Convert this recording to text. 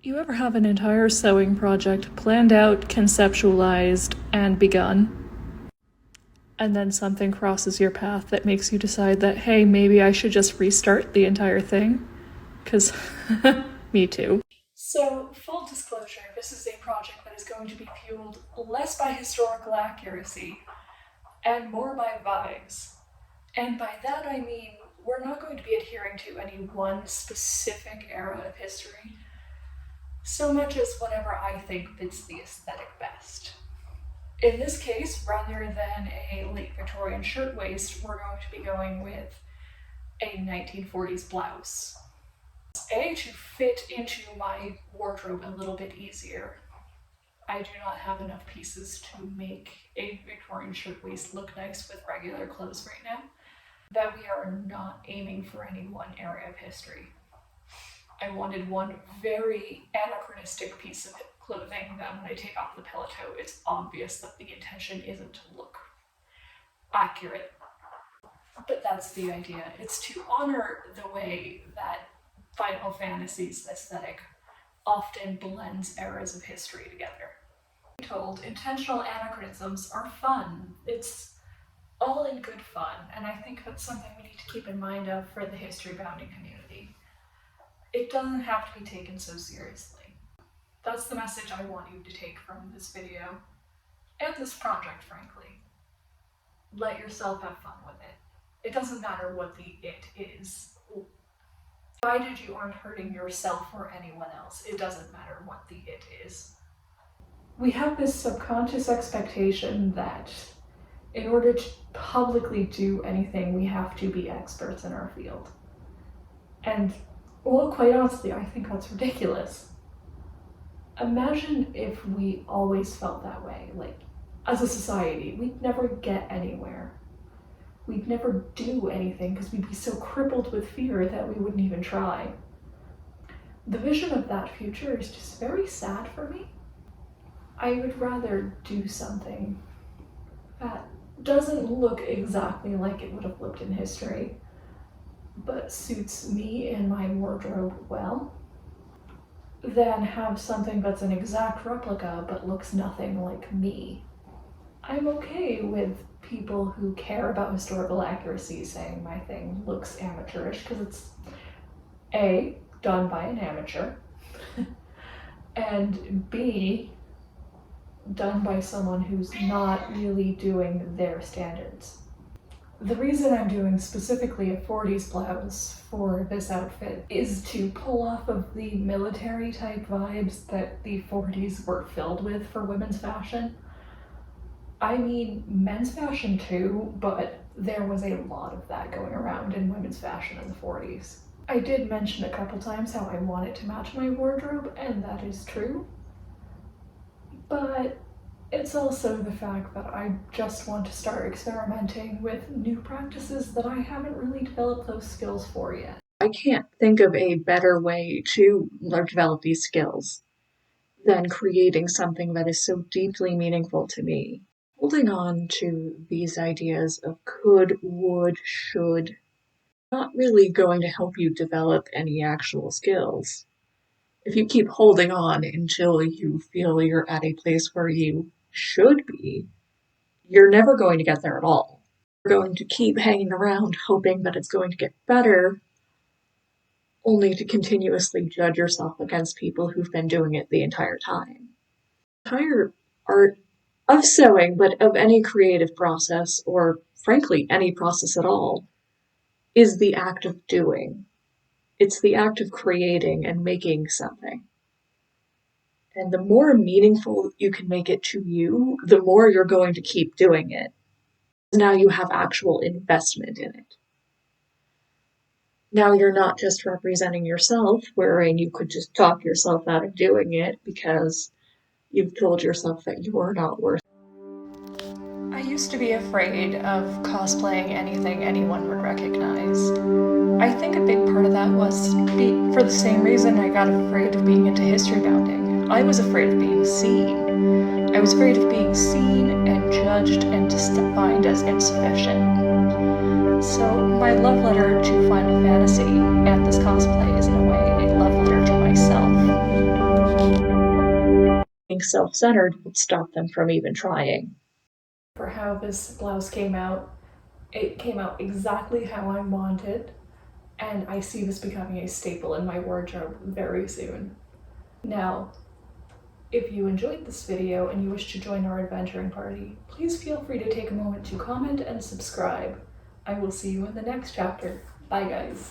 You ever have an entire sewing project planned out, conceptualized, and begun, and then something crosses your path that makes you decide that, hey, maybe I should just restart the entire thing? Because me too. So, full disclosure, this is a project that is going to be fueled less by historical accuracy and more by vibes. And by that I mean we're not going to be adhering to any one specific era of history, so much as whatever I think fits the aesthetic best. In this case, rather than a late Victorian shirtwaist, we're going to be going with a 1940s blouse. A, to fit into my wardrobe a little bit easier. I do not have enough pieces to make a Victorian shirtwaist look nice with regular clothes right now. That we are not aiming for any one area of history. I wanted one very anachronistic piece of clothing that when I take off the pillow, it's obvious that the intention isn't to look accurate. But that's the idea. It's to honor the way that Final Fantasy's aesthetic often blends eras of history together. I'm told intentional anachronisms are fun. It's all in good fun, and I think that's something we need to keep in mind of for the history-bounding community. It doesn't have to be taken so seriously. That's the message I want you to take from this video, and this project, frankly. Let yourself have fun with it. It doesn't matter what the it is. Provided you aren't hurting yourself or anyone else, it doesn't matter what the it is. We have this subconscious expectation that in order to publicly do anything, we have to be experts in our field. And, well, quite honestly, I think that's ridiculous. Imagine if we always felt that way. Like, as a society, we'd never get anywhere. We'd never do anything because we'd be so crippled with fear that we wouldn't even try. The vision of that future is just very sad for me. I would rather do something that doesn't look exactly like it would have looked in history, but suits me and my wardrobe well, than have something that's an exact replica but looks nothing like me. I'm okay with people who care about historical accuracy saying my thing looks amateurish, because it's A, done by an amateur, and B, done by someone who's not really doing their standards. The reason I'm doing specifically a 40s blouse for this outfit is to pull off of the military type vibes that the 40s were filled with for women's fashion. I mean, men's fashion too, but there was a lot of that going around in women's fashion in the 40s. I did mention a couple times how I want it to match my wardrobe, and that is true. But it's also the fact that I just want to start experimenting with new practices that I haven't really developed those skills for yet. I can't think of a better way to develop these skills than creating something that is so deeply meaningful to me. Holding on to these ideas of could, would, should, not really going to help you develop any actual skills. If you keep holding on until you feel you're at a place where you should be, you're never going to get there at all. You're going to keep hanging around hoping that it's going to get better, only to continuously judge yourself against people who've been doing it the entire time. The entire art of sewing, but of any creative process, or frankly any process at all, is the act of doing. It's the act of creating and making something. And the more meaningful you can make it to you, the more you're going to keep doing it. Now you have actual investment in it. Now you're not just representing yourself, wherein you could just talk yourself out of doing it because you've told yourself that you are not worth it. I used to be afraid of cosplaying anything anyone would recognize. I think a big part of that was for the same reason I got afraid of being into history bounding. I was afraid of being seen. I was afraid of being seen and judged and just defined as insufficient. So my love letter to Final Fantasy and this cosplay is in a way a love letter to myself. being self-centered would stop them from even trying. For how this blouse came out, it came out exactly how I wanted, and I see this becoming a staple in my wardrobe very soon. Now, if you enjoyed this video and you wish to join our adventuring party, please feel free to take a moment to comment and subscribe. I will see you in the next chapter. Bye guys.